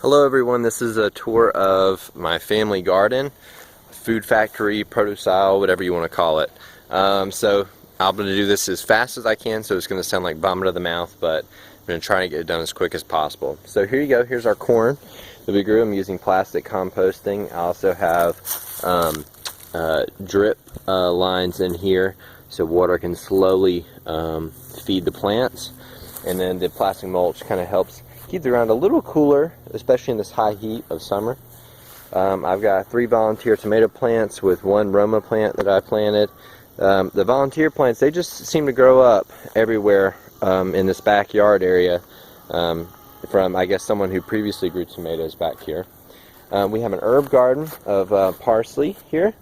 Hello everyone, this is a tour of my family garden, food factory, produce-style, whatever you want to call it. So I'm going to do this as fast as I can, so it's going to sound like vomit of the mouth, but I'm going to try and get it done as quick as possible. So here you go, here's our corn that we grew. I'm using plastic composting. I also have drip lines in here so water can slowly feed the plants, and then the plastic mulch kind of helps keep the ground a little cooler, especially in this high heat of summer. I've got 3 volunteer tomato plants with 1 Roma plant that I planted. The volunteer plants, they just seem to grow up everywhere in this backyard area from, I guess, someone who previously grew tomatoes back here. We have an herb garden of parsley here,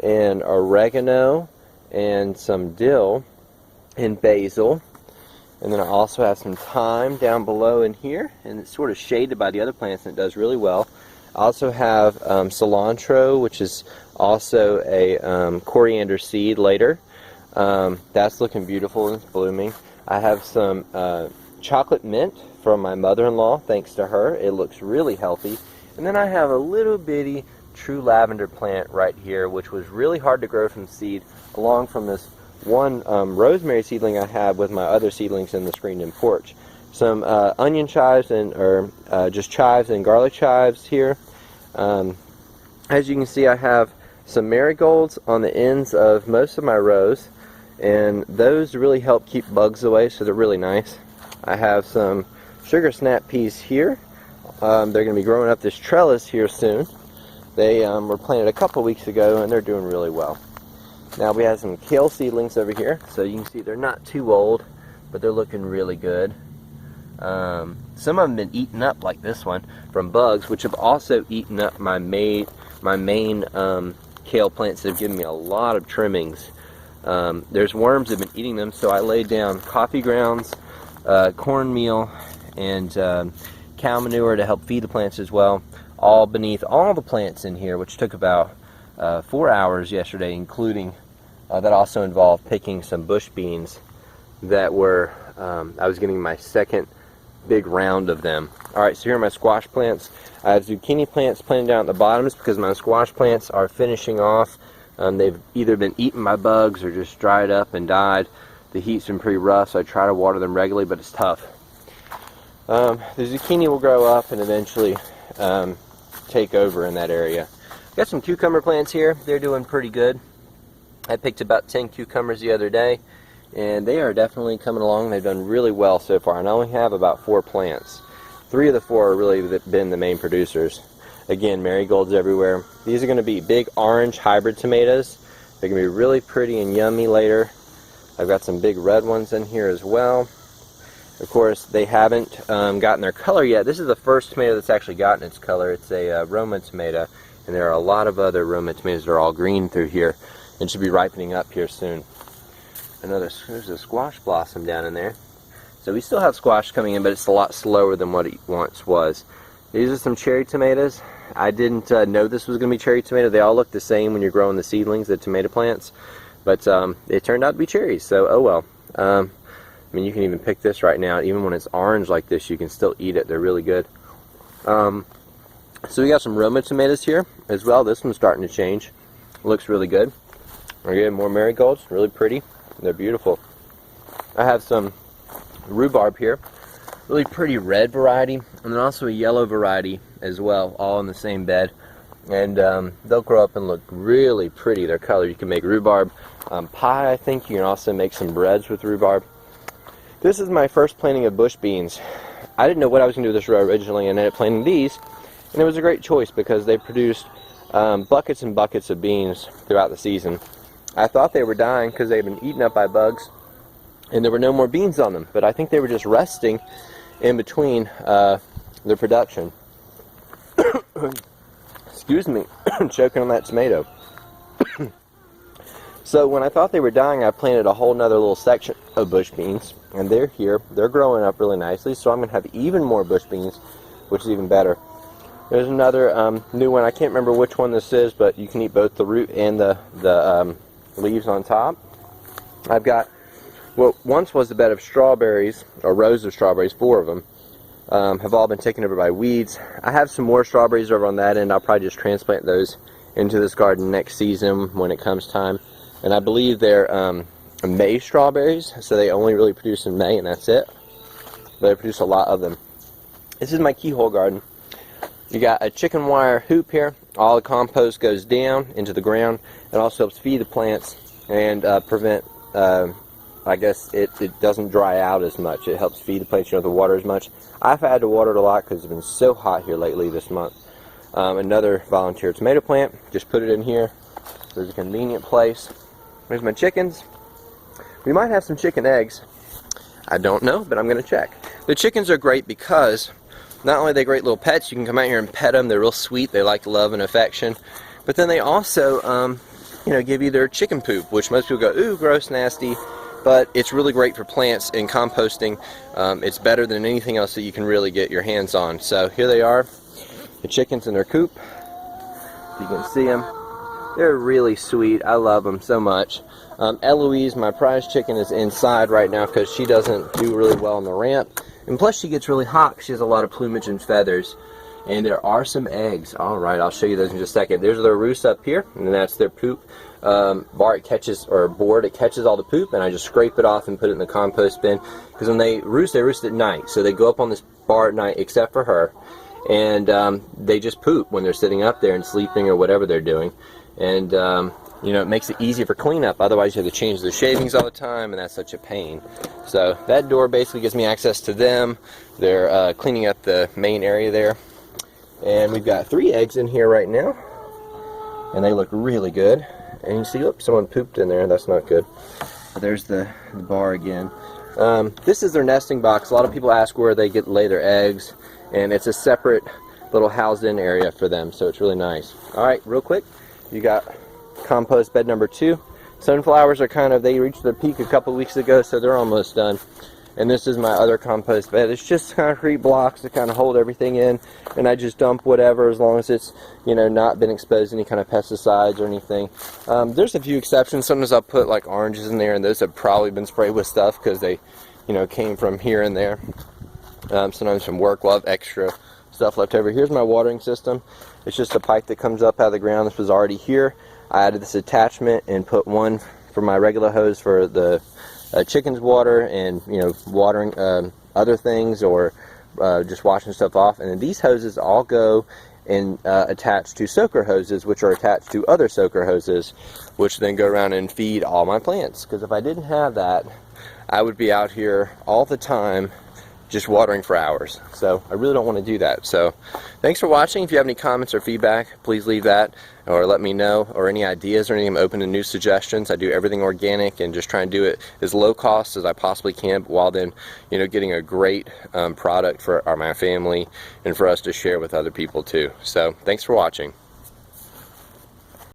and oregano, and some dill, and basil. And then I also have some thyme down below in here, and it's sort of shaded by the other plants, and it does really well. I also have cilantro, which is also a coriander seed later. That's looking beautiful and it's blooming. I have some chocolate mint from my mother-in-law, thanks to her. It looks really healthy. And then I have a little bitty true lavender plant right here, which was really hard to grow from seed, along from this one rosemary seedling I have with my other seedlings in the screened-in porch. Some onion chives and just chives and garlic chives here. As you can see, I have some marigolds on the ends of most of my rows, and those really help keep bugs away, so they're really nice. I have some sugar snap peas here. They're going to be growing up this trellis here soon. They were planted a couple weeks ago, and they're doing really well. Now we have some kale seedlings over here, so you can see they're not too old, but they're looking really good. Some of them have been eaten up, like this one, from bugs, which have also eaten up my main kale plants that have given me a lot of trimmings. There's worms that have been eating them, so I laid down coffee grounds, cornmeal, and cow manure to help feed the plants as well, all beneath all the plants in here, which took about 4 hours yesterday, including that also involved picking some bush beans that were, I was getting my second big round of them. Alright, so here are my squash plants. I have zucchini plants planted down at the bottoms because my squash plants are finishing off. They've either been eaten by bugs or just dried up and died. The heat's been pretty rough, so I try to water them regularly, but it's tough. The zucchini will grow up and eventually take over in that area. Got some cucumber plants here. They're doing pretty good. I picked about 10 cucumbers the other day, and they are definitely coming along. They've done really well so far, and I only have about 4 plants. 3 of the 4 are really been the main producers. Again, marigolds everywhere. These are going to be big orange hybrid tomatoes. They're going to be really pretty and yummy later. I've got some big red ones in here as well. Of course, they haven't gotten their color yet. This is the first tomato that's actually gotten its color. It's a Roma tomato. And there are a lot of other Roma tomatoes that are all green through here and should be ripening up here soon. There's a squash blossom down in there. So we still have squash coming in, but it's a lot slower than what it once was. These are some cherry tomatoes. I didn't know this was going to be cherry tomato. They all look the same when you're growing the seedlings, the tomato plants. But it turned out to be cherries, so oh well. I mean, you can even pick this right now. Even when it's orange like this, you can still eat it. They're really good. So we got some Roma tomatoes here as well. This one's starting to change. Looks really good. Again, more marigolds, really pretty. They're beautiful. I have some rhubarb here, really pretty red variety, and then also a yellow variety as well, all in the same bed. And they'll grow up and look really pretty. Their color. You can make rhubarb pie, I think. You can also make some breads with rhubarb. This is my first planting of bush beans. I didn't know what I was going to do with this row originally, and I ended up planting these. And it was a great choice because they produced buckets and buckets of beans throughout the season. I thought they were dying because they'd been eaten up by bugs and there were no more beans on them, but I think they were just resting in between their production. Excuse me, choking on that tomato. So when I thought they were dying, I planted a whole nother little section of bush beans, and they're here. They're growing up really nicely, so I'm going to have even more bush beans, which is even better. There's another new one. I can't remember which one this is, but you can eat both the root and the leaves on top. I've got what once was a bed of strawberries, or rows of strawberries, 4 of them. have all been taken over by weeds. I have some more strawberries over on that end. I'll probably just transplant those into this garden next season when it comes time. And I believe they're May strawberries, so they only really produce in May, and that's it. But they produce a lot of them. This is my keyhole garden. You got a chicken wire hoop here. All the compost goes down into the ground. It also helps feed the plants and prevent, I guess, it doesn't dry out as much. It helps feed the plants. You don't have to water as much. I've had to water it a lot because it's been so hot here lately this month. Another volunteer tomato plant. Just put it in here. There's a convenient place. There's my chickens. We might have some chicken eggs. I don't know, but I'm going to check. The chickens are great because not only are they great little pets, you can come out here and pet them. They're real sweet. They like love and affection. But then they also, give you their chicken poop, which most people go, ooh, gross, nasty. But it's really great for plants and composting. It's better than anything else that you can really get your hands on. So here they are, the chickens in their coop. You can see them. They're really sweet. I love them so much. Eloise, my prize chicken, is inside right now because she doesn't do really well on the ramp. And plus she gets really hot because she has a lot of plumage and feathers. And there are some eggs. Alright, I'll show you those in just a second. There's their roost up here, and that's their poop. Bar it catches, or board, it catches all the poop, and I just scrape it off and put it in the compost bin. Because when they roost at night. So they go up on this bar at night, except for her. And they just poop when they're sitting up there and sleeping or whatever they're doing. And it makes it easier for cleanup. Otherwise you have to change the shavings all the time, and that's such a pain. So that door basically gives me access to them. They're cleaning up the main area there. And we've got 3 eggs in here right now. And they look really good. And you see, oops, someone pooped in there. That's not good. But there's the bar again. This is their nesting box. A lot of people ask where they lay their eggs. And it's a separate little housed-in area for them. So it's really nice. Alright, real quick. You got compost bed number 2. Sunflowers are they reached their peak a couple weeks ago, so they're almost done. And this is my other compost bed. It's just concrete blocks to kind of hold everything in, and I just dump whatever as long as it's not been exposed to any kind of pesticides or anything. There's a few exceptions. Sometimes I'll put like oranges in there, and those have probably been sprayed with stuff because they came from here and there. Sometimes from work we'll have extra stuff left over. Here's my watering system. It's just a pipe that comes up out of the ground. This was already here. I added this attachment and put one for my regular hose for the chickens water and watering other things or just washing stuff off. And then these hoses all go and attach to soaker hoses, which are attached to other soaker hoses, which then go around and feed all my plants. Because if I didn't have that, I would be out here all the time just watering for hours. So I really don't want to do that. So thanks for watching. If you have any comments or feedback, please leave that or let me know, or any ideas or anything. I'm open to new suggestions. I do everything organic and just try and do it as low cost as I possibly can, but while then getting a great product for my family and for us to share with other people too. So thanks for watching.